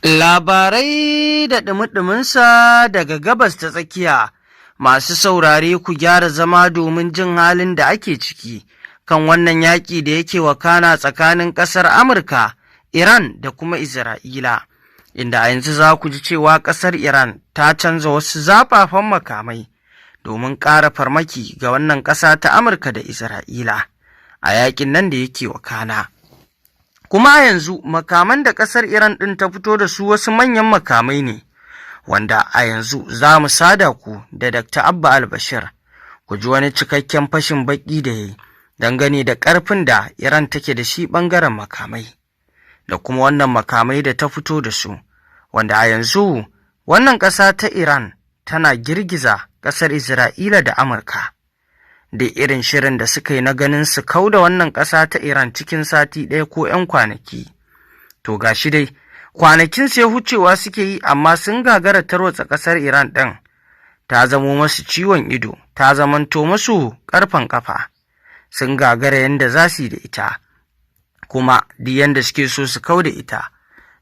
Labarai da ɗumi-ɗuminsa daga Gabas ta Tsakiya. Masu saurare ku gyara zama domin jin halin da ake ciki kan wannan yaƙi da yake wakana tsakanin ƙasar Amurka, Iran da kuma Isra'ila, inda a yanzu za ku ji cewa ƙasar Iran ta canza wasu zafafan makamai domin ƙara farmaki ga wannan ƙasa ta Amurka da Isra'ila a yaƙin nan da yake wakana. Kuma a yanzu makaman da ƙasar Iran ɗin ta fito da su wasu manyan makamai ne, wanda a yanzu za mu sada ku da Dr. Abba Albashir, ku ji wani cikakken fashin baƙi da ya yi dangane da ƙarfin da Iran take da shi ɓangaren makamai, da kuma wannan makamai da ta fito da su, wanda a yanzu wannan ƙasa ta Iran tana girgiza ƙasar Isra'ila da Amurka. Da irin shirin da suka yi na ganin su kauda wannan ƙasa ta Iran cikin sati ɗaya ko 'yan kwanaki. To ga shi dai, kwanakin sai hucewa suke yi amma sun gagara tarwatsa ƙasar Iran ɗin, ta zamo masu ciwon ido, ta zamanto masu ƙarfen ƙafa, sun gagara yadda za su yi da ita, kuma duk yadda suke so su kauda ita,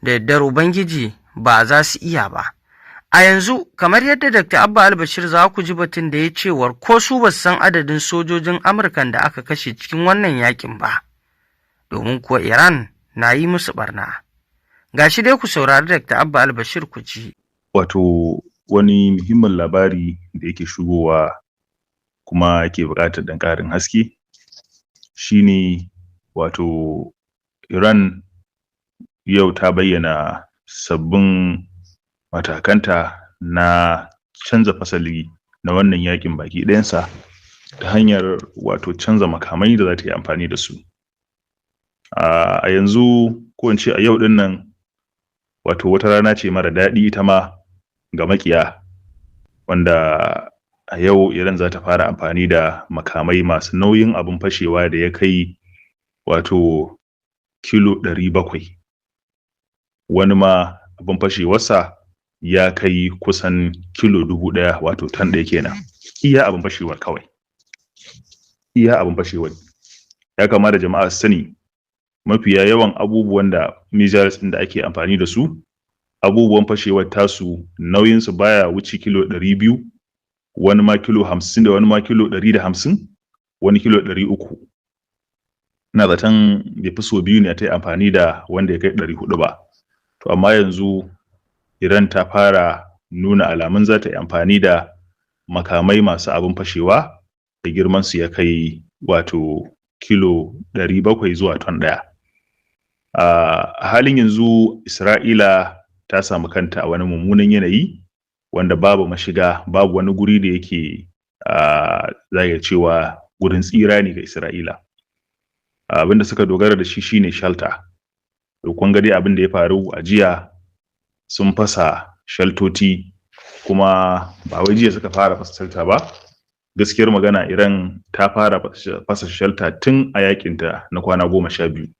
da yardar Ubangiji ba za su iya ba. A yanzu, kamar yadda Dr. Abba Albashir za ku ji batun da ya cewar ko su ba san adadin sojojin Amurkan da aka kashe cikin wannan yakin ba, domin kuwa Iran na yi musu barna. Ga shi dai ku saurari Dr. Abba Albashir ku ji. Wato wani muhimmin labari da yake shigowa kuma yake buƙatar ɗan ƙarin haske shine wato Iran yau ta bayyana sabbin matakanta na canza fasali na wannan yakin baki ɗayansa ta hanyar wato canza makamai da za ta yi amfani da su. A yanzu ko in ce a yau ɗin nan wato wata rana ce mara daɗi ita ma ga makiya, wanda a yau Iran za ta fara amfani da makamai masu nauyin abin fashewa da ya kai wato kilo 700, wani ma abin fashewarsa ya kai kusan kilo 1000, wato tan ɗaya kenan. Iya abin fashewar kawai, iya abin fashewar. Ya kamata jama'a su sani mafiya yawan abubuwan da missiles ɗin da ake amfani da su, abubuwan fashewar tasu nauyinsu baya wuce kilo 200, wani ma kilo 50, da wani ma kilo 150, wani kilo 300. Ina zaton bai fi so biyu ne ta yi amfani da wanda ya kai 400 ba. To amma yanzu Iran ta fara nuna alamun za ta yi amfani da makamai masu abin fashewa da girmansu ya kai wato kilo 700 zuwa ton ɗaya. A halin yanzu Isra'ila ta samu kanta a wani mummunan yanayi wanda babu mashiga, babu wani guri da yake za cewa gurin tsira ne ga Isra'ila. Abinda suka dogara da shi shine shelter. To kun ga dai abin da ya faru a jiya, sun fasa shaltoti, kuma ba wai jiya suka fara fasa shelter ba. Gaskiyar magana Iran ta fara fasa shelter tun a yakinta na kwana 12.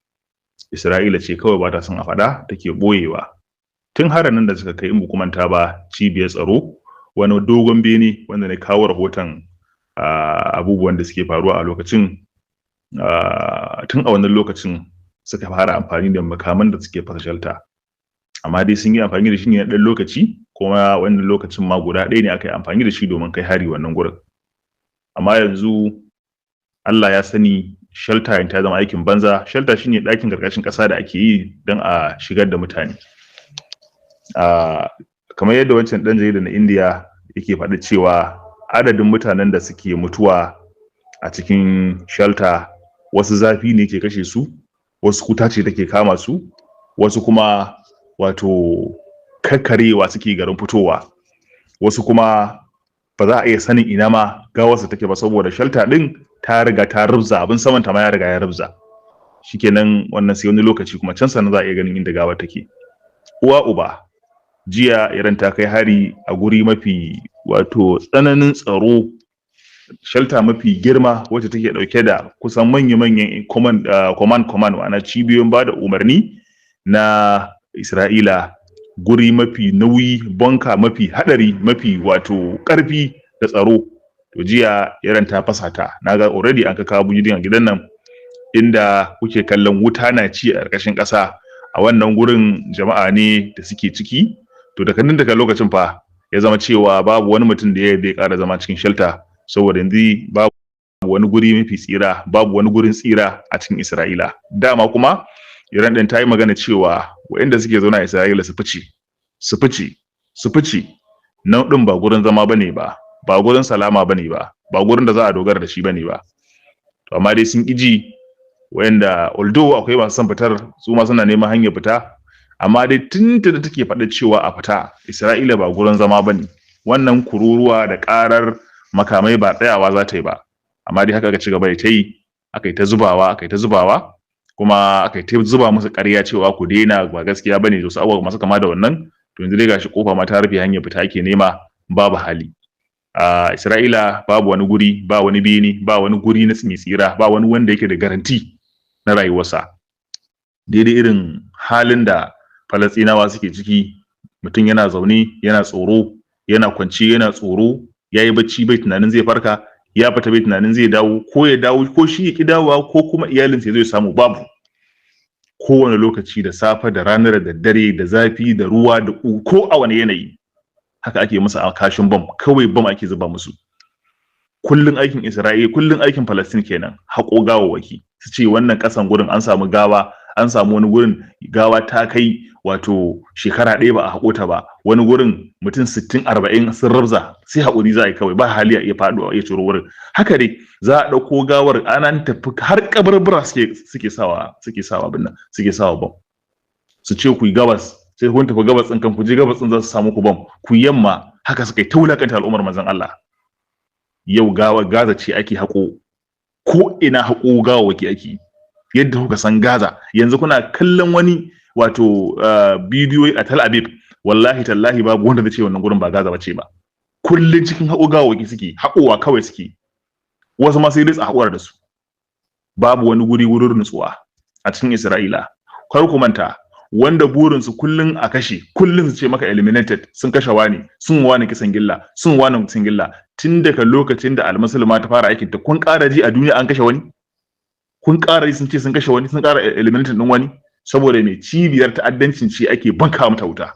Isra'ila ce kawai ba ta son a faɗa, take boyewa. Tun haranin da suka kai in bukumanta ba cibiyar tsaro, wani dogon bene wanda ne kawo rahoton abubuwan da suke faruwa a lokacin, tun a wannan lokacin suka fara amfani da makaman da suke fasa shelter. Amma dai sun yi amfani da shi ne na ɗan lokaci, kuma wannan lokacin ma guda ɗaya ne aka yi amfani da shi domin kai hari wannan gurin. Amma yanzu Allah ya sani shelter ta zama aikin banza. Shelter shine ɗakin ƙarƙashin ƙasa da ake yi don a shigar da mutane. Kamar yadda wancan ɗan jarida na India yake faɗi cewa adadin mutanen da suke mutuwa a cikin shelter, wasu zafi ne ke kashe su, wasu kuta ce take kama su, wasu kuma wato kakkarewa suke garin fitowa, wasu kuma ba za a iya sanin ina ma gawarsa take ba saboda shelter din ta riga ta rubza, abin saman ta ma ya riga ya rubza. Shikenan wannan sai wani lokaci kuma can sannan za a iya ganin inda gawar take. Uwa uba, jiya Iran ta kai hari a guri mafi wato tsananin tsaro, shelter mafi girma wacce take dauke da kusan manya-manyan command ma'ana cibiyoyin ba da umarni na Isra'ila, guri mafi nauyi, bonka mafi hadari, mafi wato karfi da tsaro. To jiya Iran ta fasa ta. Naga already an ka kawo bujidin a gidan nan inda kuke kallon wuta na ci a ƙarƙashin ƙasa, a wannan gurin jama'a ne da suke ciki, to daga lokacin fa ya zama cewa babu wani mutum da ya ƙara zama cikin shelter, saboda yanzu babu wani guri mafi tsira, babu wani gurin tsira a cikin Isra'ila. Dama kuma Iran ɗin ta yi magana cewa waɗanda suke zaune a Isra'ila su fice, nan ɗin ba gurin zama bane ba gurin salama bane ba gurin da za a dogara da shi bane ba. To amma dai sun ƙiji, waɗanda although akwai masu son fitar, su ma suna neman hanyar fita, amma dai tun da take faɗa cewa a fita, Isra'ila ba gurin zama bane. Wannan kururuwa da ƙarar makamai ba tsayawa za ta yi ba, amma dai haka aka ci gaba da ta yi, aka yi ta zubawa, kuma aka yi ta zuba musu ƙarya cewa ku daina, ba gaskiya bane, da wasu abubuwa masu kama da wannan. To yanzu dai gashi kofa ma ta rufe, hanyar fita ake nema, babu hali. A Isra'ila babu wani guri, ba wani bene, ba wani guri na tsira, ba wani wanda yake da garanti na rayuwarsa. Daidai irin halin da Falastinawa suke ciki, mutum yana zaune yana tsoro, yana kwance yana tsoro, yayi bacci bai tunanin zai farka, ya fita bai tunanin zai dawo, ko ya dawo ko shi ya ki dawowa, ko kuma iyalinsa zai samu, babu. Kowane lokaci, da safe da rana da daddare, da zafi da ruwa da ko a wani yanayi, haka ake musu a kashin bam, kawai bam ake zuba musu. Kullun aikin Isra'ila, kullun aikin Palestine kenan, haƙo gawawwaki, su ce wannan ƙasan gurin an samu gawa, an samu wani gurin gawa ta kai wato shekara ɗaya ba a haƙo ta ba, wani gurin mutum 60-40 sun rabza, sai haƙuri za a yi kawai, ba hali a iya faɗuwa iya ciro wurin. Haka dai za a ɗauko gawar, ana tafi har kabarbura suke sawa bam, su ce ku yi gabas, sai kun tafi gabas ɗin, kan ku je gabas ɗin za su samu ku bam, ku yamma. Haka suka yi ta wulakanta al'ummar manzon Allah. Yau Gaza ce ake haƙo, ko ina haƙo gawawwaki ake, yadda kuka san Gaza. Yanzu kuna kallon wani wato bidiyoyi a Tel Aviv, wallahi tallahi babu wanda zai ce wannan gurin ba Gaza bace ba. Kullun cikin haƙo gawawwaki suke, haƙowa kawai suke, wasu ma sai dai a haƙura da su. Babu wani guri wurin nutsuwa a cikin Isra'ila. Kar ku manta, wanda burinsu kullun a kashe, kullun su ce maka eliminated, sun kashe wani, sun wani kisan gilla, sun wani kisan gilla. Tun daga lokacin da almusulma ta fara aikin ta, kun ƙara ji a duniya an kashe wani? Kun ƙara ji sun ce sun kashe wani, sun ƙara eliminated din wani? Saboda me? Cibiyar ta'addancin ce ake banka mata wuta,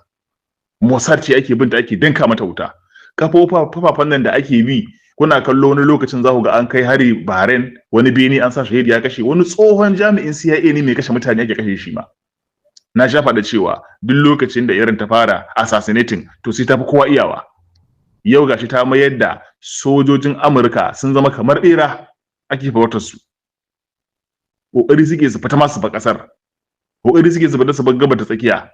Mossad ce ake binta, ake danka mata wuta. Kafafan nan da ake bi, kuna kallo wani lokacin za ku ga an kai hari Bahrain, wani bene an sa shahidi ya kashe, wani tsohon jami'in CIA ne mai kashe mutane ake kashe shi ma. Na sha faɗa cewa duk lokacin da irin ta fara assassinating, to sai ta fi kowa iyawa. Yau gashi ta mayar da sojojin Amurka sun zama kamar ɓera, ake farautar su. Kokari suke su fita masu ba kasar, kokari suke su fita su bar gaba ta tsakiya,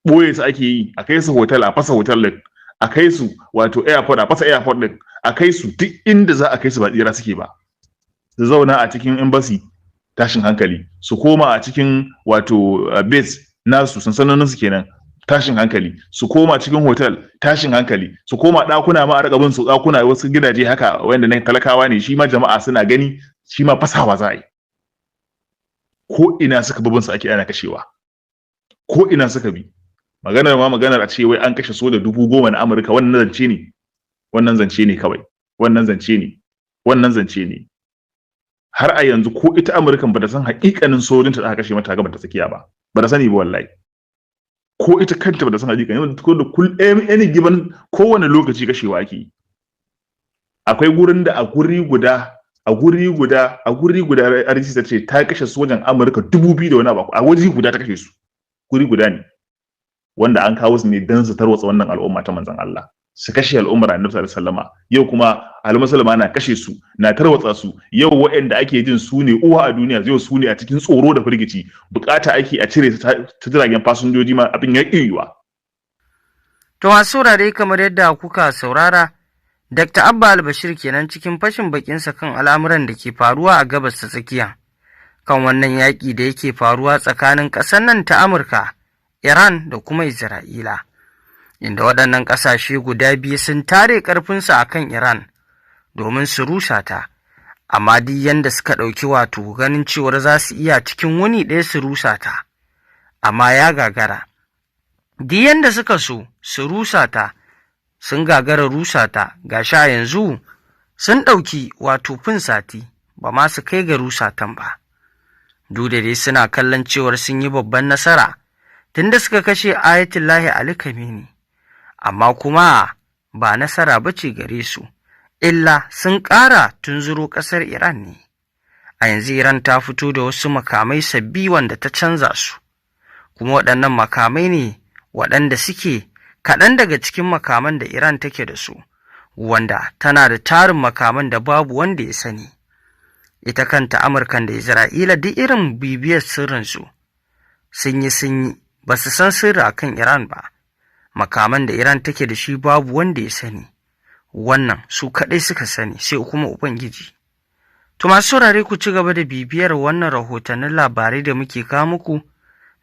boye su ake yi, a kai su hotel, a fasa hotel din, a kai su wato airport, a fasa airport din, a kai su duk inda za a kai su, ba tsira suke ba. Su zauna a cikin embassy, tashin hankali, su koma a cikin wato base nasu, sansanonin su kenan, tashin hankali, su koma cikin hotel, tashin hankali, su koma ɗakuna ma a raka bin su ɗakuna, wasu gidaje haka wanda na talakawa ne, shi ma jama'a suna gani, shi ma fasawa za a yi. Ko ina suka bi su ake ana kashewa, ko ina suka bi. Maganar a ce wai an kashe soja 10,000 na Amurka, wannan zance ne kawai, wannan zance ne. Har a yanzu ko ita Amurkan ba ta san haƙiƙanin sojinta da aka kashe mata gaba ta tsakiya ba ta sani ba wallahi. Ko ita kanta ba ta san haƙiƙanin, ko da any given kowane lokaci kashewa ake. Akwai gurin da a guri guda RC ta ce ta kashe sojan Amurka 2,000 da wani abu, a waje guda ta kashe su, guri guda ne, wanda an kawo su ne don su tarwatsa wannan al'umma ta manzon Allah, su kashe al'ummar Annabi sallallahu alaihi wasallam. Yau kuma al-musulma na kashe su, na tarwatsa su. Yau waɗanda ake jin su ne uwa a duniya, yau su ne a cikin tsoro da firgici, bukata ake a cire ta jiragen fasinjoji ma, abin ya ƙiwa. To masu saurare, kamar yadda kuka saurara, Dr. Abba Albashir kenan cikin fashin bakinsa kan al'amuran da ke faruwa a gabas ta tsakiya, kan wannan yaƙi da yake faruwa tsakanin ƙasar nan ta Amurka, Iran da kuma Isra'ila, inda waɗannan ƙasashe guda biyu sun tare ƙarfinsu a kan Iran domin su rusa ta, amma duk yanda suka ɗauki wato ganin cewar za su iya cikin wuni ɗaya su rusa ta, amma ya gagara. Duk yanda suka so su rusa ta, sun gagara rusa ta, gashi a yanzu sun ɗauki wato fin sati ba ma su kai ga rusatan ba. Duk da dai suna kallon cewar sun yi babban nasara, tunda suka kashe Ayatullahi Ali Khamenei, amma kuma ba nasara ba ce gare su, illa sun ƙara tunzuro ƙasar Iran ne. A yanzu Iran ta fito da wasu makamai sabbi wanda ta canza su, kuma waɗannan makamai ne waɗanda suke kaɗan daga cikin makaman da Iran take da su, wanda tana da tarin makaman da babu wanda ya sani. Ita kanta Amurkan da Isra'ila duk irin bibiyar sirrinsu sun yi ba su san sirri akan Iran ba. Makaman da Iran take da shi babu wanda ya sani, wannan su kaɗai suka sani, sai kuma Ubangiji. To masu saurare, ku ci gaba da bibiyar wannan rahotannin labarai da muke kawo muku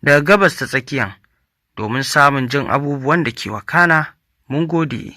daga Gabas ta Tsakiya domin samun jin abubuwan da ke wakana. Mun gode.